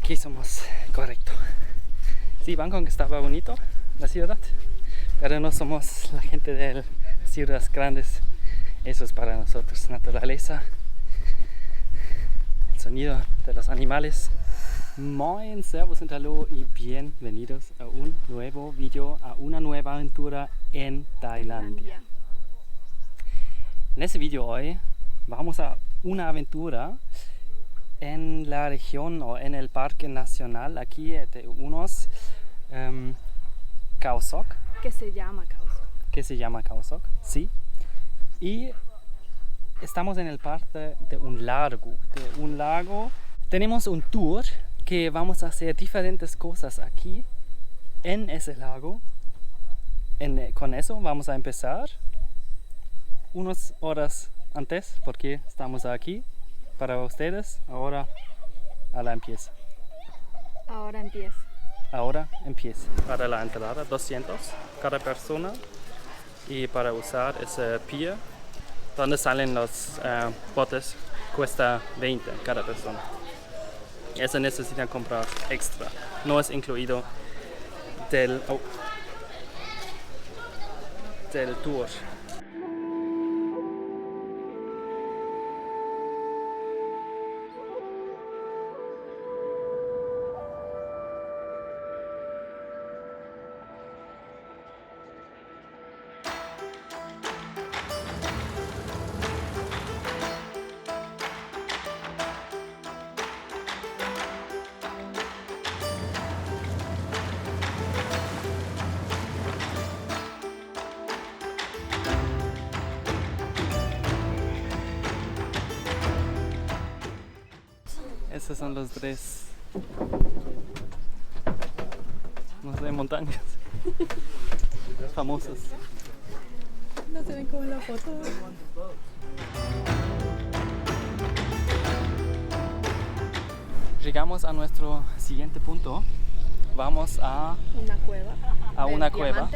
Aquí somos, correcto. Sí, Bangkok estaba bonito, la ciudad, pero no somos la gente de ciudades grandes. Eso es para nosotros, naturaleza, el sonido de los animales. Moin, servus und hallo y bienvenidos a un nuevo video, a una nueva aventura en Tailandia. En este video hoy vamos a una aventura en la región o en el parque nacional aquí de unos Khao Sok. Que se llama Khao Sok. Que se llama Khao Sok, sí. Y estamos en el parque de un lago. Tenemos un tour que vamos a hacer diferentes cosas aquí en ese lago. Con eso vamos a empezar unas horas antes porque estamos aquí para ustedes. Ahora empieza. Ahora empieza. Para la entrada 200 cada persona y para usar ese pier donde salen los botes cuesta 20 cada persona. Eso necesitan comprar extra. No es incluido del tour. Esas son los tres, no sé, montañas famosas. No se ven como en la foto. Llegamos a nuestro siguiente punto. Vamos a Una cueva. una cueva.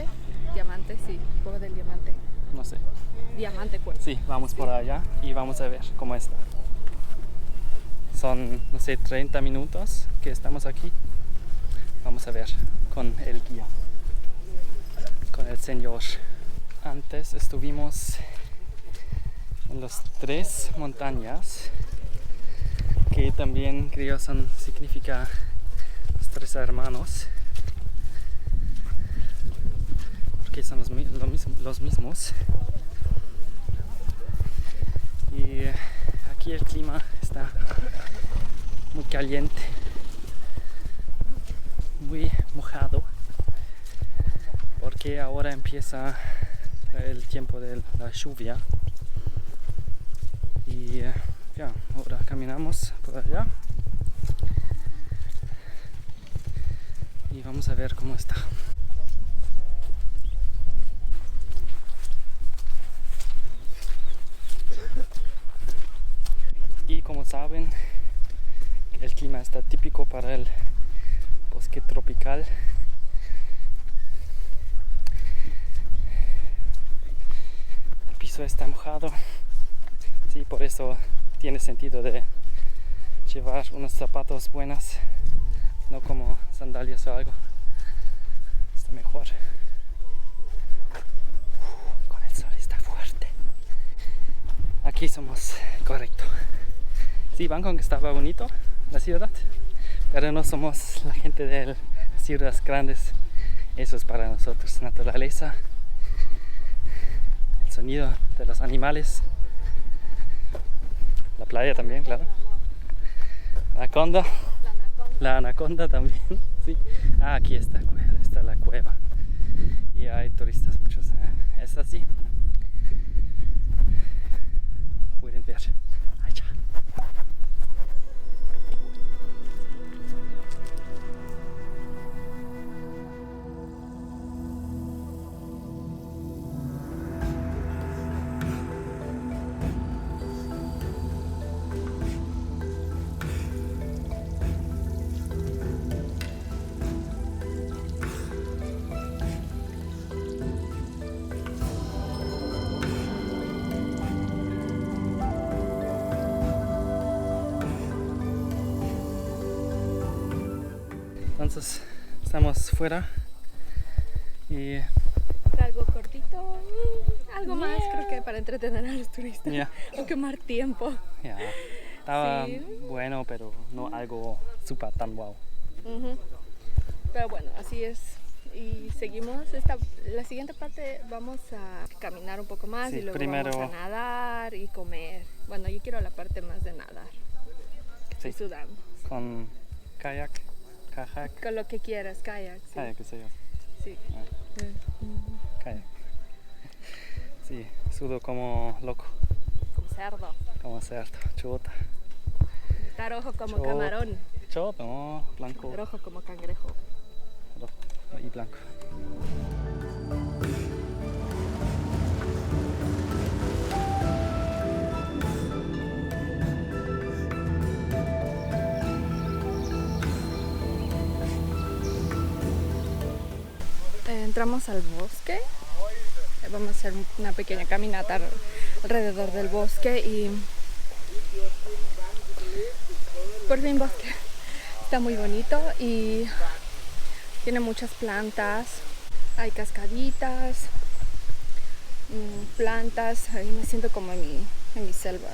Diamante, sí, cueva del diamante. No sé. Diamante cueva. Sí, vamos por allá y vamos a ver cómo está. Son, no sé, 30 minutos que estamos aquí. Vamos a ver con el guía, con el señor. Antes estuvimos en las tres montañas, que también creo significa los tres hermanos, porque son los mismos. Y aquí el clima está muy caliente, muy mojado, porque ahora empieza el tiempo de la lluvia. Y ya, ahora caminamos por allá y vamos a ver cómo está. Y como saben, el clima está típico para el bosque tropical. El piso está mojado. Sí, por eso tiene sentido de llevar unos zapatos buenos, no como sandalias o algo. Está mejor. Con el sol está fuerte. Aquí somos, correcto. Sí, Bangkok estaba bonito, la ciudad, pero no somos la gente de ciudades grandes. Eso es para nosotros, naturaleza, el sonido de los animales, la playa también, claro, la anaconda también, sí. Aquí está la cueva y hay turistas muchos, es así, pueden ver allá. Entonces estamos fuera y Algo cortito, algo más creo que para entretener a los turistas ya, o quemar tiempo. ya, estaba Sí. bueno, pero no algo súper tan wow. Ujú. Pero bueno, así es. Y seguimos la siguiente parte vamos a caminar un poco más Sí, y luego primero- vamos a nadar y comer. Bueno, yo quiero la parte más de nadar. Sí, Estoy sudando. con kayak, Con lo que quieras, kayak. Sí. kayak, qué sé yo, Sí. kayak. Sí, sudo como loco, Como cerdo. como cerdo, chuta. Está rojo como Chot. camarón. Chot, no, blanco, Rojo como cangrejo. rojo y blanco. Entramos al bosque. Vamos a hacer una pequeña caminata alrededor del bosque y por fin bosque. Está muy bonito y tiene muchas plantas. Hay cascaditas, plantas. Ahí me siento como en mi selva.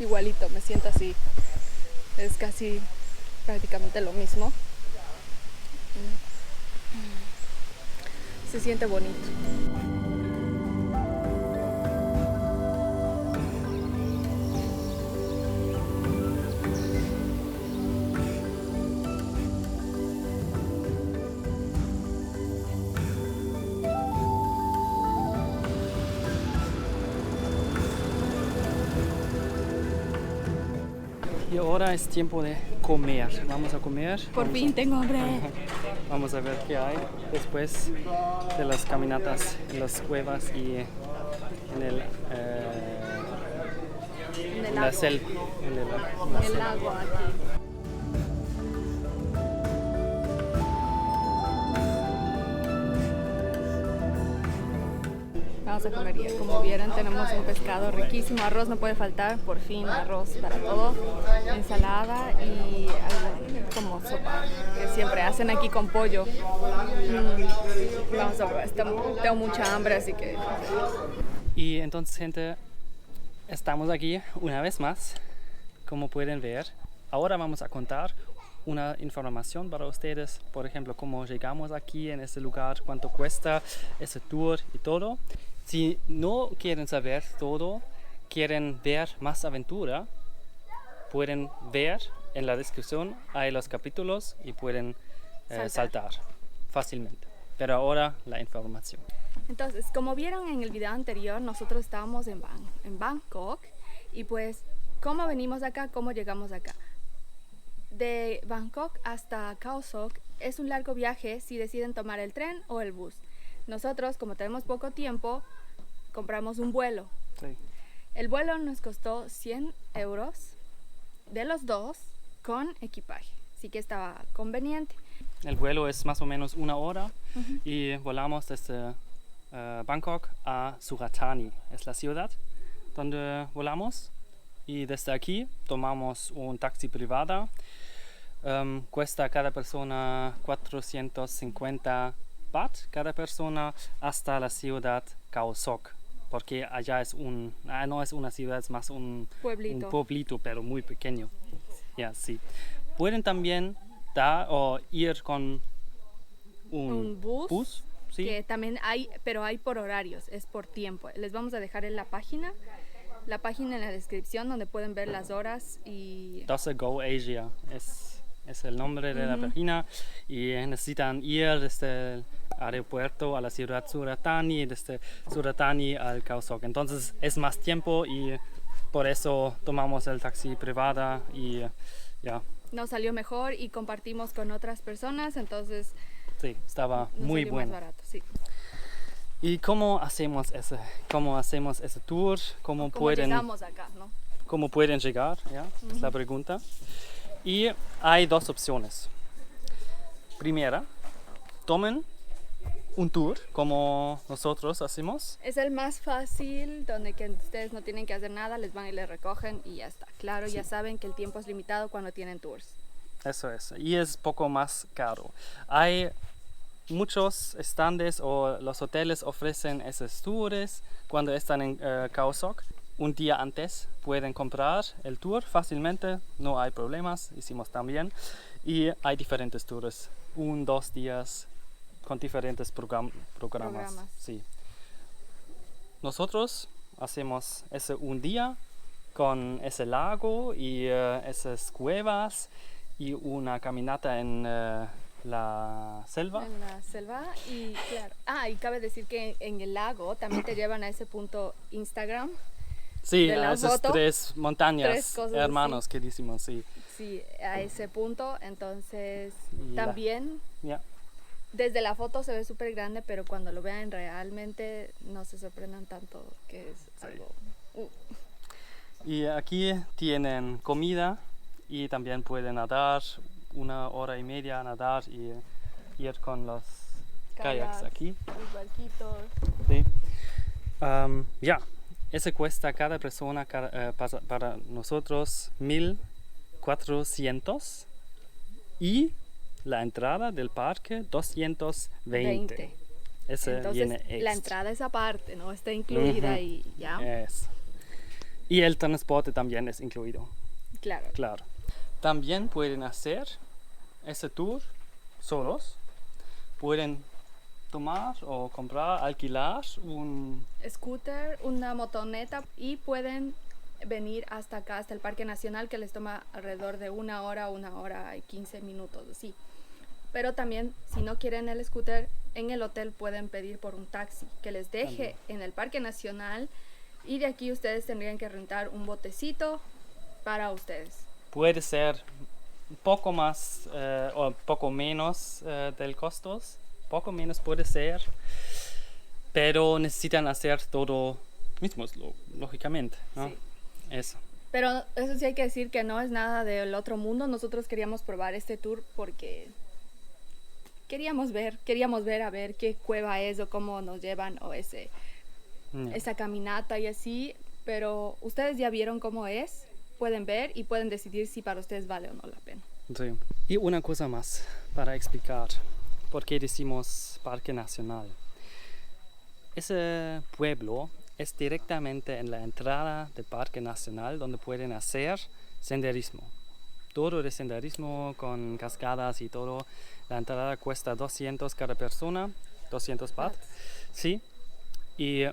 Igualito, me siento así. Es casi prácticamente lo mismo. Se siente bonito. Y ahora es tiempo de comer. Vamos a comer. Por Vamos fin tengo hambre. Vamos a ver qué hay después de las caminatas en las cuevas y en el, En el en la lago. selva. En la El selva. lago aquí. Vamos a comer ya. Como vieron, tenemos un pescado riquísimo. Arroz no puede faltar, por fin, arroz para todo. Ensalada y algo como sopa que siempre hacen aquí con pollo. Vamos a probar. Tengo mucha hambre, así que. Y entonces, gente, estamos aquí una vez más, como pueden ver. Ahora vamos a contar una información para ustedes, por ejemplo, cómo llegamos aquí en este lugar, cuánto cuesta ese tour y todo. Si no quieren saber todo, quieren ver más aventura, pueden ver en la descripción, hay los capítulos y pueden saltar fácilmente. Pero ahora la información. Entonces, como vieron en el video anterior, nosotros estábamos en Bangkok y pues, ¿cómo venimos acá? ¿Cómo llegamos acá? De Bangkok hasta Khao Sok es un largo viaje si deciden tomar el tren o el bus. Nosotros, como tenemos poco tiempo, compramos un vuelo. Sí. El vuelo nos costó 100 euros de los dos con equipaje, así que estaba conveniente. El vuelo es más o menos 1 hora y volamos desde Bangkok a Suratani, es la ciudad donde volamos. Y desde aquí tomamos un taxi privado. Cuesta cada persona 450 baht cada persona hasta la ciudad Khao Sok, porque allá es no es una ciudad, es más un pueblito, pero muy pequeño. Ya, sí. Pueden también ir con un bus, sí. Que también hay, pero hay por horarios, es por tiempo. Les vamos a dejar en la página en la descripción donde pueden ver las horas y... 12 Go Asia es el nombre de la página y necesitan ir desde el aeropuerto a la ciudad Suratani, desde Suratani al Khao Sok. Entonces es más tiempo y por eso tomamos el taxi privado y ya. Nos salió mejor y compartimos con otras personas, entonces... Sí, estaba nos muy salió bueno. más barato, sí. ¿Y cómo hacemos ese tour? ¿Cómo llegamos acá, ¿no? ¿Cómo pueden llegar? ¿Ya? Es la pregunta. Y hay dos opciones. Primera, tomen un tour como nosotros hacemos. Es el más fácil, donde que ustedes no tienen que hacer nada, les van y les recogen y ya está. Claro, Sí. ya saben que el tiempo es limitado cuando tienen tours. Eso es. Y es poco más caro. Hay muchos estandes o los hoteles ofrecen esos tours cuando están en Khao Sok. Un día antes pueden comprar el tour fácilmente, no hay problemas, hicimos también. Y hay diferentes tours, 1-2 días con diferentes programas. Sí. Nosotros hacemos ese un día con ese lago y esas cuevas y una caminata en la selva. En la selva y claro. Y cabe decir que en el lago también te llevan a ese punto Instagram. Sí, de la a esas foto, 3 montañas, 3 cosas hermanos así. que decimos, sí. Sí, a ese punto, entonces Y también Ya. desde la foto se ve súper grande, pero cuando lo vean realmente no se sorprendan tanto que es algo... Y aquí tienen comida y también pueden nadar, 1 hora y media nadar y ir con los kayaks aquí. Los barquitos. Sí. Ya, ese cuesta cada persona para nosotros 1.400 y la entrada del parque 220. Ese Entonces viene extra. la entrada es aparte, ¿no? Está incluida y ya. Es. Y el transporte también es incluido. Claro. Claro. También pueden hacer ese tour solos. Pueden tomar o comprar, alquilar un Scooter, una motoneta y pueden venir hasta acá, hasta el Parque Nacional, que les toma alrededor de 1 hora y 15 minutos, así. Pero también, si no quieren el scooter, en el hotel pueden pedir por un taxi que les deje en el Parque Nacional y de aquí ustedes tendrían que rentar un botecito para ustedes. Puede ser un poco más o poco menos del costos. Poco menos puede ser, pero necesitan hacer todo mismos, lógicamente, ¿no? Sí. Eso. Pero eso sí hay que decir que no es nada del otro mundo. Nosotros queríamos probar este tour porque queríamos ver a ver qué cueva es o cómo nos llevan o esa caminata y así. Pero ustedes ya vieron cómo es, pueden ver y pueden decidir si para ustedes vale o no la pena. Sí. Y una cosa más para explicar. ¿Por qué decimos Parque Nacional? Ese pueblo es directamente en la entrada del Parque Nacional donde pueden hacer senderismo. Todo de senderismo con cascadas y todo. La entrada cuesta 200 cada persona, 200 baht. Sí. Y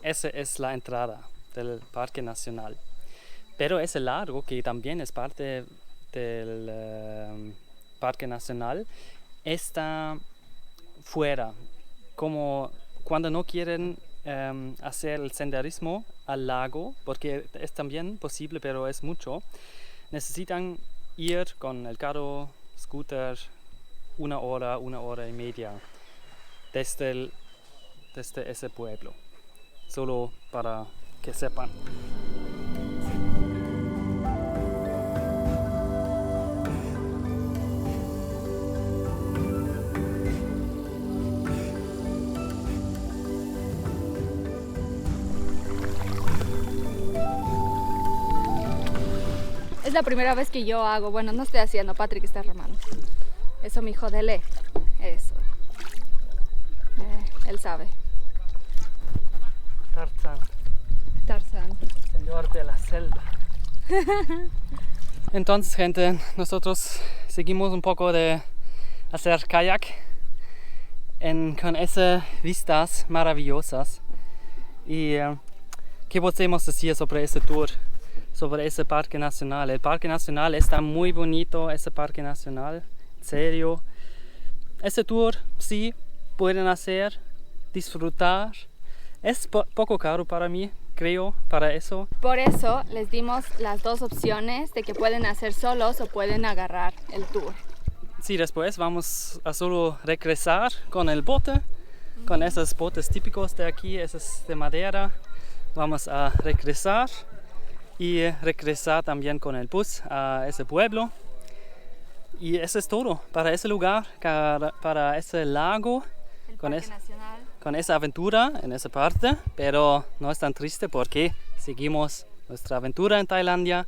esa es la entrada del Parque Nacional. Pero ese lago, que también es parte del Parque Nacional, está fuera, como cuando no quieren hacer el senderismo al lago, porque es también posible, pero es mucho, necesitan ir con el carro, scooter, 1 hora y media desde ese pueblo, solo para que sepan. Es la primera vez que yo hago, bueno, no estoy haciendo, Patrick está remando. Eso, mi hijo, dele. Eso. Él sabe. Tarzán. Señor de la selva. Entonces, gente, nosotros seguimos un poco de hacer kayak con esas vistas maravillosas. ¿Y qué podemos decir sobre ese tour? Sobre ese parque nacional. El parque nacional está muy bonito, ese parque nacional, en serio. Ese tour sí pueden hacer, disfrutar. Es poco caro para mí, creo, para eso. Por eso les dimos las 2 opciones de que pueden hacer solos o pueden agarrar el tour. Sí, después vamos a solo regresar con el bote, con esos botes típicos de aquí, esos de madera. Vamos a regresar. Y regresar también con el bus a ese pueblo. Y eso es todo para ese lugar, para ese lago, con esa aventura en esa parte. Pero no es tan triste porque seguimos nuestra aventura en Tailandia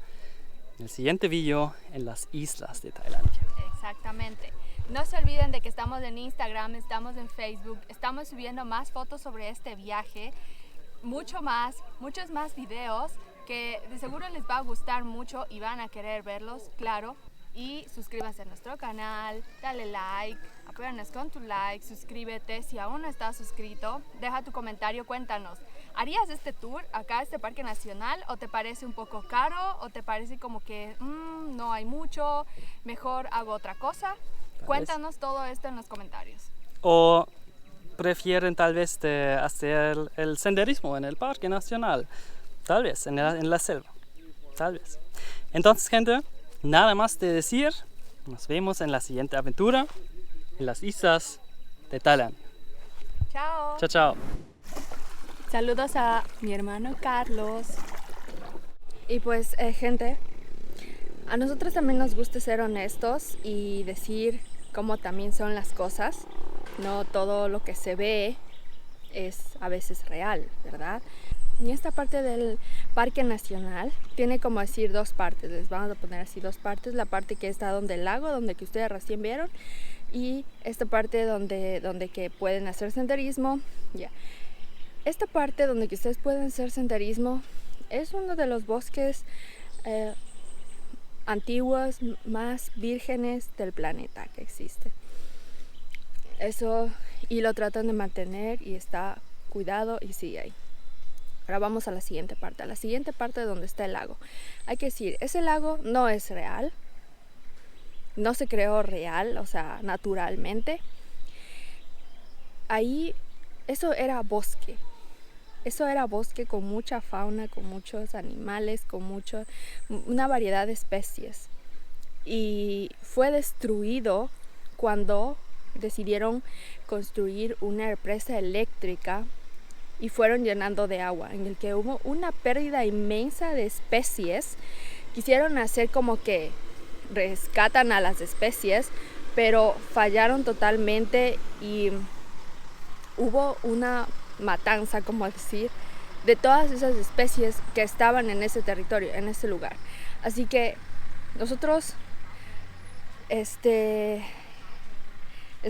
el siguiente video en las islas de Tailandia. Exactamente. No se olviden de que estamos en Instagram, estamos en Facebook, estamos subiendo más fotos sobre este viaje, muchos más videos que de seguro les va a gustar mucho y van a querer verlos, claro. Y suscríbanse a nuestro canal, dale like, apóyanos con tu like, suscríbete si aún no estás suscrito, deja tu comentario, cuéntanos. ¿Harías este tour acá, este parque nacional, o te parece un poco caro, o te parece como que no hay mucho, mejor hago otra cosa? Cuéntanos todo esto en los comentarios. O prefieren tal vez hacer el senderismo en el parque nacional, tal vez en la selva, tal vez. Entonces, gente, nada más de decir, nos vemos en la siguiente aventura en las islas de Tailandia. Chao. Chao, chao. Saludos a mi hermano Carlos. Y pues, gente, a nosotros también nos gusta ser honestos y decir cómo también son las cosas. No todo lo que se ve es a veces real, ¿verdad? Y esta parte del Parque Nacional tiene como decir dos partes. Les vamos a poner así dos partes. La parte que está donde el lago, donde que ustedes recién vieron, y esta parte donde que pueden hacer senderismo. Ya. Esta parte donde que ustedes pueden hacer senderismo es uno de los bosques antiguos más vírgenes del planeta que existe. Eso, y lo tratan de mantener y está cuidado y sigue ahí. Ahora vamos a la siguiente parte donde está el lago. Hay que decir, ese lago no es real, no se creó real, o sea, naturalmente. Ahí, eso era bosque con mucha fauna, con muchos animales, una variedad de especies. Y fue destruido cuando decidieron construir una represa eléctrica y fueron llenando de agua, en el que hubo una pérdida inmensa de especies. Quisieron hacer como que rescatan a las especies, pero fallaron totalmente y hubo una matanza, como decir, de todas esas especies que estaban en ese territorio, en ese lugar. Así que nosotros, esta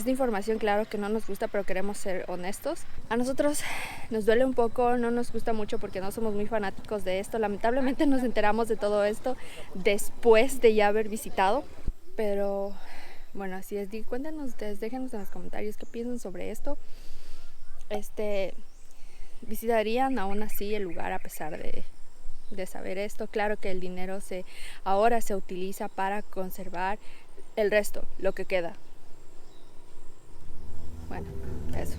información, claro que no nos gusta, pero queremos ser honestos. A nosotros nos duele un poco, no nos gusta mucho porque no somos muy fanáticos de esto. Lamentablemente nos enteramos de todo esto después de ya haber visitado. Pero bueno, así es. Cuéntenos ustedes, déjenos en los comentarios qué piensan sobre esto. ¿Visitarían aún así el lugar a pesar de saber esto? Claro que el dinero ahora se utiliza para conservar el resto, lo que queda. Bueno, eso.